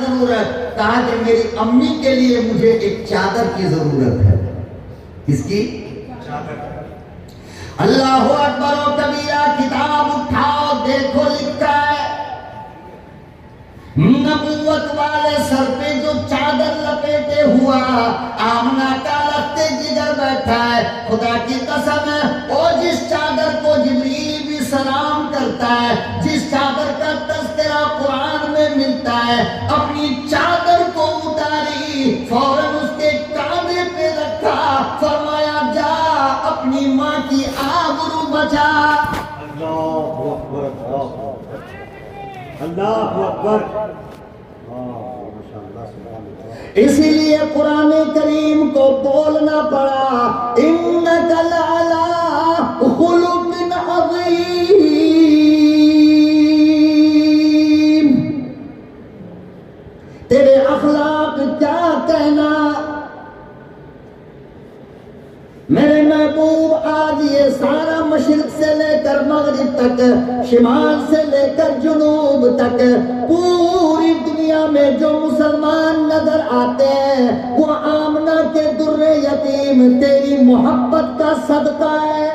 जरूरत? कहा कि मेरी अम्मी के लिए मुझे एक चादर की जरूरत है। किसकी? चादर। अल्लाहु अकबर व कबीरा। किताब उठाओ, देखो लिखा है नबूवत वाले सर पे जो चादर लपेटे हुआ आमना का लत्ते जिगर बैठा है। खुदा की कसम है, और जिस चादर को जिब्रील भी सलाम करता है, जिस चादर का तज़किरा कुरान में मिलता है, अपनी चादर को उतारी, फौरन उसके कांधे पे रखा, फरमाया जा अपनी माँ की आबरू बचा। अल्लाहु अकबर, अल्लाहु अकबर। इसीलिए कुरान करीम को बोलना पड़ा, इन्नका लअला खुलुकिन अज़ीम। तेरे अखलाक क्या कहना मेरे महबूब। आज ये सारा मशरिक से लेकर मगरिब तक, शिमाल से लेकर जुनूब तक, पूरी दुनिया में जो मुसलमान नजर आते हैं वो आमना के दुर्रे यतीम तेरी मोहब्बत का सदका है।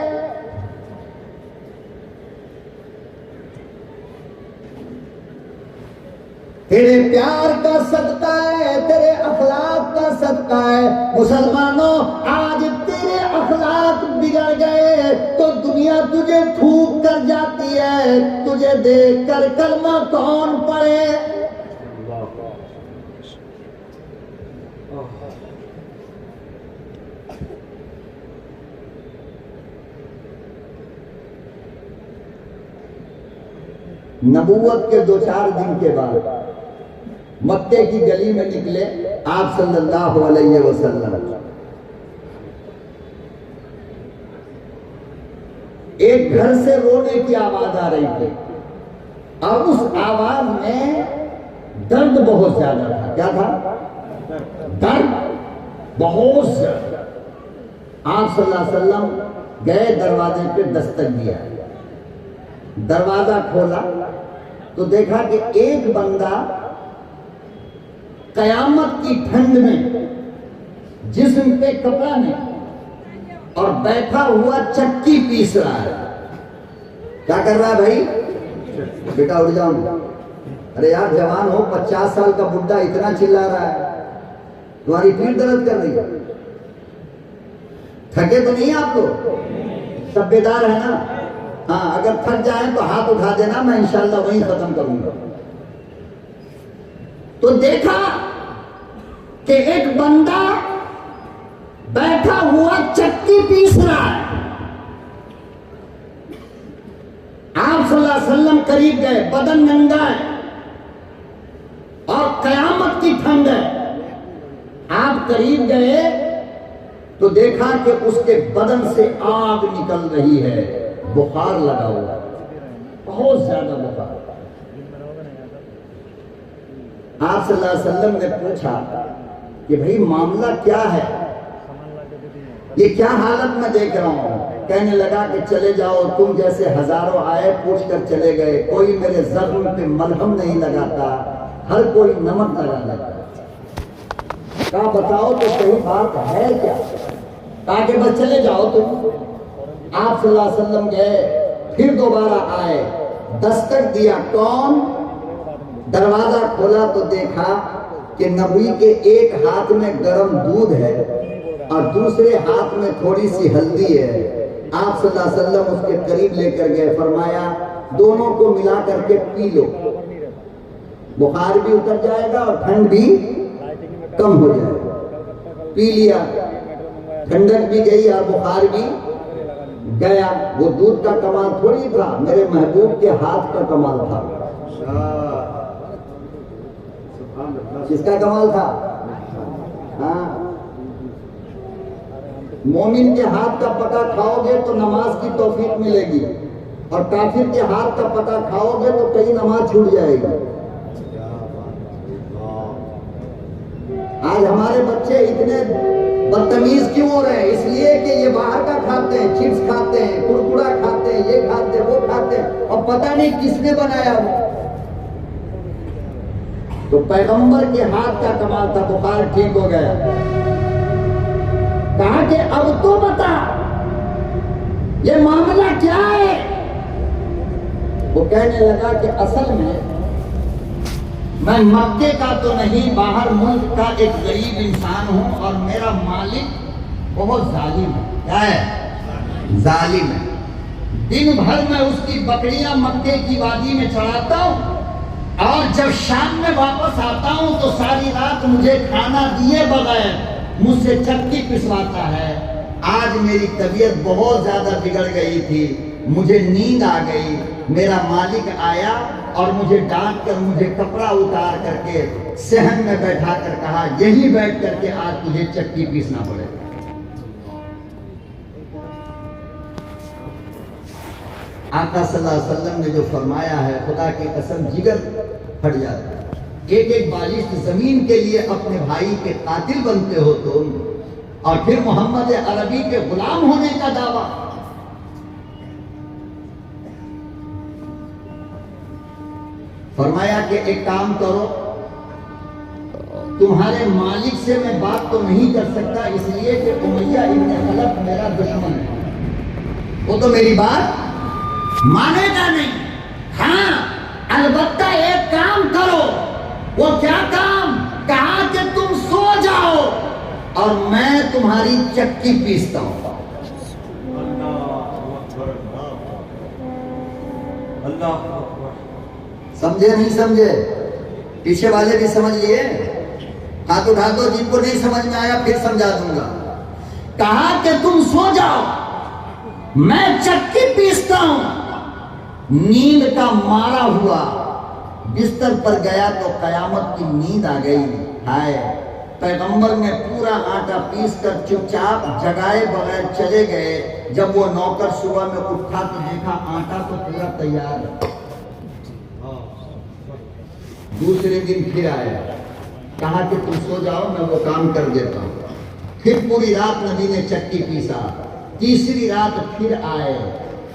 तेरे प्यार का सदका है, तेरे अखलाक का सदका है। मुसलमानों, आज तेरे अखलाक बिगड़ गए तो दुनिया तुझे थूक कर जाती है। तुझे देख कर कलमा कौन पढ़े? नबूवत के 2-4 दिन के बाद मक्के की गली में निकले आप सल्लल्लाहु अलैहि वसल्लम। एक घर से रोने की आवाज आ रही थी और उस आवाज में दर्द बहुत ज्यादा था। क्या था? दर्द बहुत ज्यादा। आप सल्लल्लाहु अलैहि वसल्लम गए, दरवाजे पे दस्तक दिया, दरवाजा खोला तो देखा कि एक बंदा कयामत की ठंड में जिस्म पे कपड़ा नहीं और बैठा हुआ चक्की पीस रहा है। क्या कर रहा है भाई? बेटा उठ जाओ। अरे यार जवान हो, 50 साल का बुड्ढा इतना चिल्ला रहा है, तुम्हारी पीठ दर्द कर रही है। थके तो नहीं आप लोग? सब बेदार है ना? हाँ, अगर थक जाए तो हाथ उठा देना, मैं इंशाल्लाह वहीं खत्म करूंगा। तो देखा कि एक बंदा बैठा हुआ चक्की पीस रहा है। आप सल्लल्लाहु अलैहि वसल्लम करीब गए, बदन नंगा है और कयामत की ठंड है। आप करीब गए तो देखा कि उसके बदन से आग निकल रही है, बुखार लगा हुआ, बहुत ज्यादा बुखार। आप सल्लल्लाहु अलैहि वसल्लम ने पूछा कि भाई मामला क्या है, ये क्या हालत में देख रहा हूं? कहने लगा कि चले जाओ, तुम जैसे हजारों आए पूछ कर चले गए, कोई मेरे जख्म पे मलहम नहीं लगाता, हर कोई नमक लगा लेता। कहा बताओ तो सही बात है क्या? कहा कि बस चले जाओ तुम। आप सल्लल्लाहु अलैहि वसल्लम गए, फिर दोबारा आए, दस्तक दिया। कौन? दरवाजा खोला तो देखा कि नबी के एक हाथ में गर्म दूध है और दूसरे हाथ में थोड़ी सी हल्दी है। आप सल्लल्लाहु अलैहि वसल्लम उसके करीब लेकर गए, फरमाया दोनों को मिला करके पी लो, बुखार भी उतर जाएगा और ठंड भी कम हो जाएगा। पी लिया, ठंडक भी गई और बुखार भी गया। वो दूध का कमाल थोड़ी था, मेरे महबूब के हाथ का कमाल था। किसका कमाल था? हाँ, मोमिन के हाथ का पका खाओगे तो नमाज की तौफीक मिलेगी और काफिर के हाथ का पका खाओगे तो कई नमाज छूट जाएगी। आज हमारे बच्चे इतने बदतमीज क्यों हो रहे हैं? इसलिए कि ये बाहर का खाते हैं, चिप्स खाते हैं, कुरकुरा खाते हैं, ये खाते हैं, वो खाते हैं और पता नहीं किसने बनाया वो। तो पैगंबर के हाथ का कमाल था, बुखार ठीक हो गया। कहा कि अब तो बता ये मामला क्या है। वो कहने लगा कि असल में मैं मक्के का तो नहीं, बाहर मुल्क का एक गरीब इंसान हूं और मेरा मालिक बहुत जालिम है। क्या है? जालिम है। दिन भर मैं उसकी बकरियां मक्के की वादी में चढ़ाता हूं और जब शाम में वापस आता हूं तो सारी रात मुझे खाना दिए बगैर मुझसे चक्की पिसवाता है। आज मेरी तबीयत बहुत ज्यादा बिगड़ गई थी, मुझे नींद आ गई। मेरा मालिक आया और मुझे डांट कर मुझे कपड़ा उतार करके सहन में बैठा कर कहा, यहीं बैठ करके आज तुझे चक्की पीसना पड़ेगा। आका सल्लल्लाहु अलैहि वसल्लम ने जो फरमाया है, खुदा की कसम जिगर फट जाता है। एक एक बालिश जमीन के लिए अपने भाई के कातिल बनते हो तुम, और फिर मोहम्मद अरबी के गुलाम होने का दावा। फरमाया कि एक काम करो, तुम्हारे मालिक से मैं बात तो नहीं कर सकता इसलिए कि उमैया इब्न खलफ मेरा दुश्मन है, वो तो मेरी बात मानेगा नहीं। हाँ, अलबत्ता एक काम करो। वो क्या काम? कहा कि तुम सो जाओ और मैं तुम्हारी चक्की पीसता हूं। समझे नहीं समझे? पीछे वाले भी समझ लिए? हाथ उठा दो जिनको नहीं समझ में आया, फिर समझा दूंगा। कहा कि तुम सो जाओ, मैं चक्की पीसता हूं। नींद का मारा हुआ बिस्तर पर गया तो कयामत की नींद आ गई। हाय, पैगंबर ने पूरा आटा पीस कर चुपचाप जगाए बगैर चले गए। जब वो नौकर सुबह में उठा तो देखा आटा तो पूरा तैयार है। दूसरे दिन फिर आया, कहा कि तुम सो जाओ, मैं वो काम कर देता हूं। फिर पूरी रात नबी ने चक्की पीसा। तीसरी रात फिर आए,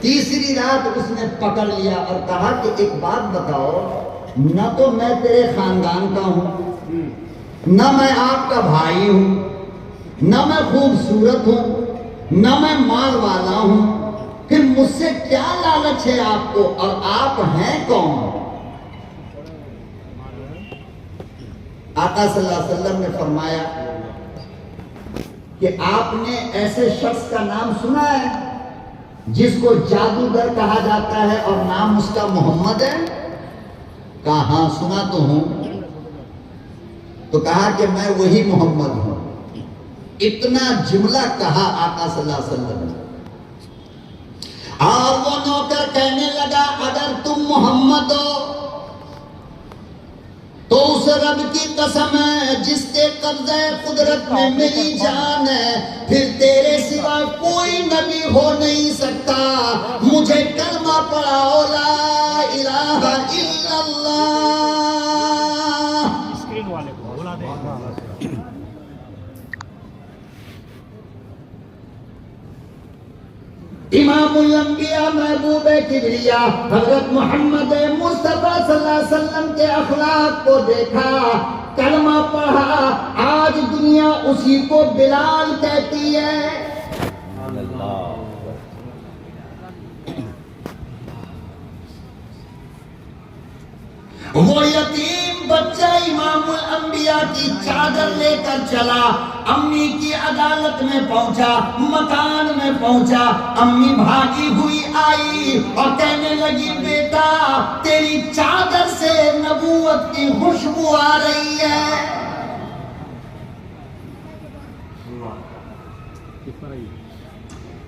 तीसरी रात उसने पकड़ लिया और कहा कि एक बात बताओ, न तो मैं तेरे खानदान का हूं, न मैं आपका भाई हूं, न मैं खूबसूरत हूं, न मैं माल वाला हूं, फिर मुझसे क्या लालच है आपको, और आप हैं कौन? आका सल्लल्लाहु अलैहि वसल्लम ने फरमाया कि आपने ऐसे शख्स का नाम सुना है जिसको जादूगर कहा जाता है और नाम उसका मोहम्मद है? कहा हाँ सुना तो हूं। तो कहा कि मैं वही मोहम्मद हूं। इतना जुमला कहा आका सल्लल्लाहु अलैहि वसल्लम ने। और वो नौकर कहने लगा, अगर तुम मोहम्मद हो तो उस रब की कसम है जिसके कब्जे कुदरत में मेरी जान है, फिर तेरे सिवा कोई नबी हो नहीं सकता। मुझे कलमा पढ़ाओ, ला इलाहा इल्लल्लाह। स्क्रीन वाले को बुला दे। इमामुल अंबिया महबूब किबरिया हजरत मोहम्मद मुस्तफा सल्लल्लाहु अलैहि वसल्लम के अखलाक को देखा, कलमा पढ़ा। आज दुनिया उसी को बिलाल कहती है। वो यतीम बच्चा इमामुल अंबिया की चादर लेकर चला, अम्मी की अदालत में पहुंचा, मकान में पहुंचा। अम्मी भागी हुई आई और कहने लगी, बेटा तेरी चादर से नबूवत की खुशबू आ रही है।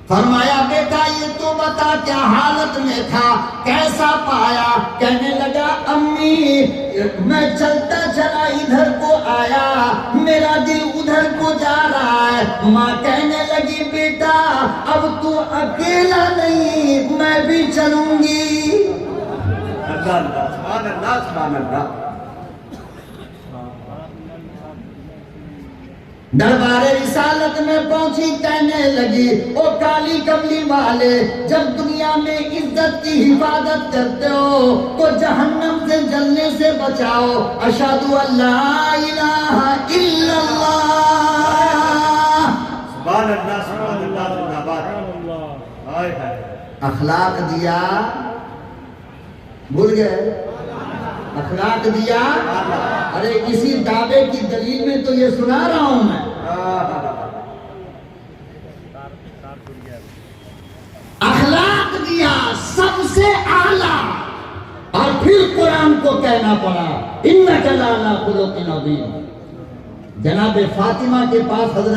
फरमाया, बेटा ये तो बता क्या हालत में था, कैसा पाया? कहने लगा, अम्मी मैं चलता चला इधर को आया, मेरा दिल उधर को जा रहा है। माँ कहने लगी, बेटा अब तू अकेला नहीं, मैं भी चलूंगी। अल्लाह सुभान अल्लाह सुभान अल्लाह। दरबारे रिसालत में पहुंची, कहने लगी ओ काली कमली वाले, जब दुनिया में इज्जत की हिफाजत करते हो तो जहन्नम से जलने से बचाओ। अशहदु अल्ला इलाहा इल्लल्लाह। सुभान अल्लाह, सुभान अल्लाह, जिंदाबाद। हाय हाय। अखलाक दिया, भूल गए? अखलाक दिया। अरे इसी दावे की दलील में तो ये सुना रहा हूं मैं। अखलाक दिया सबसे आला, और फिर कुरान को कहना पड़ा इन्नका ला अला खुलुकिन अज़ीम। जनाब फातिमा के पास हजरत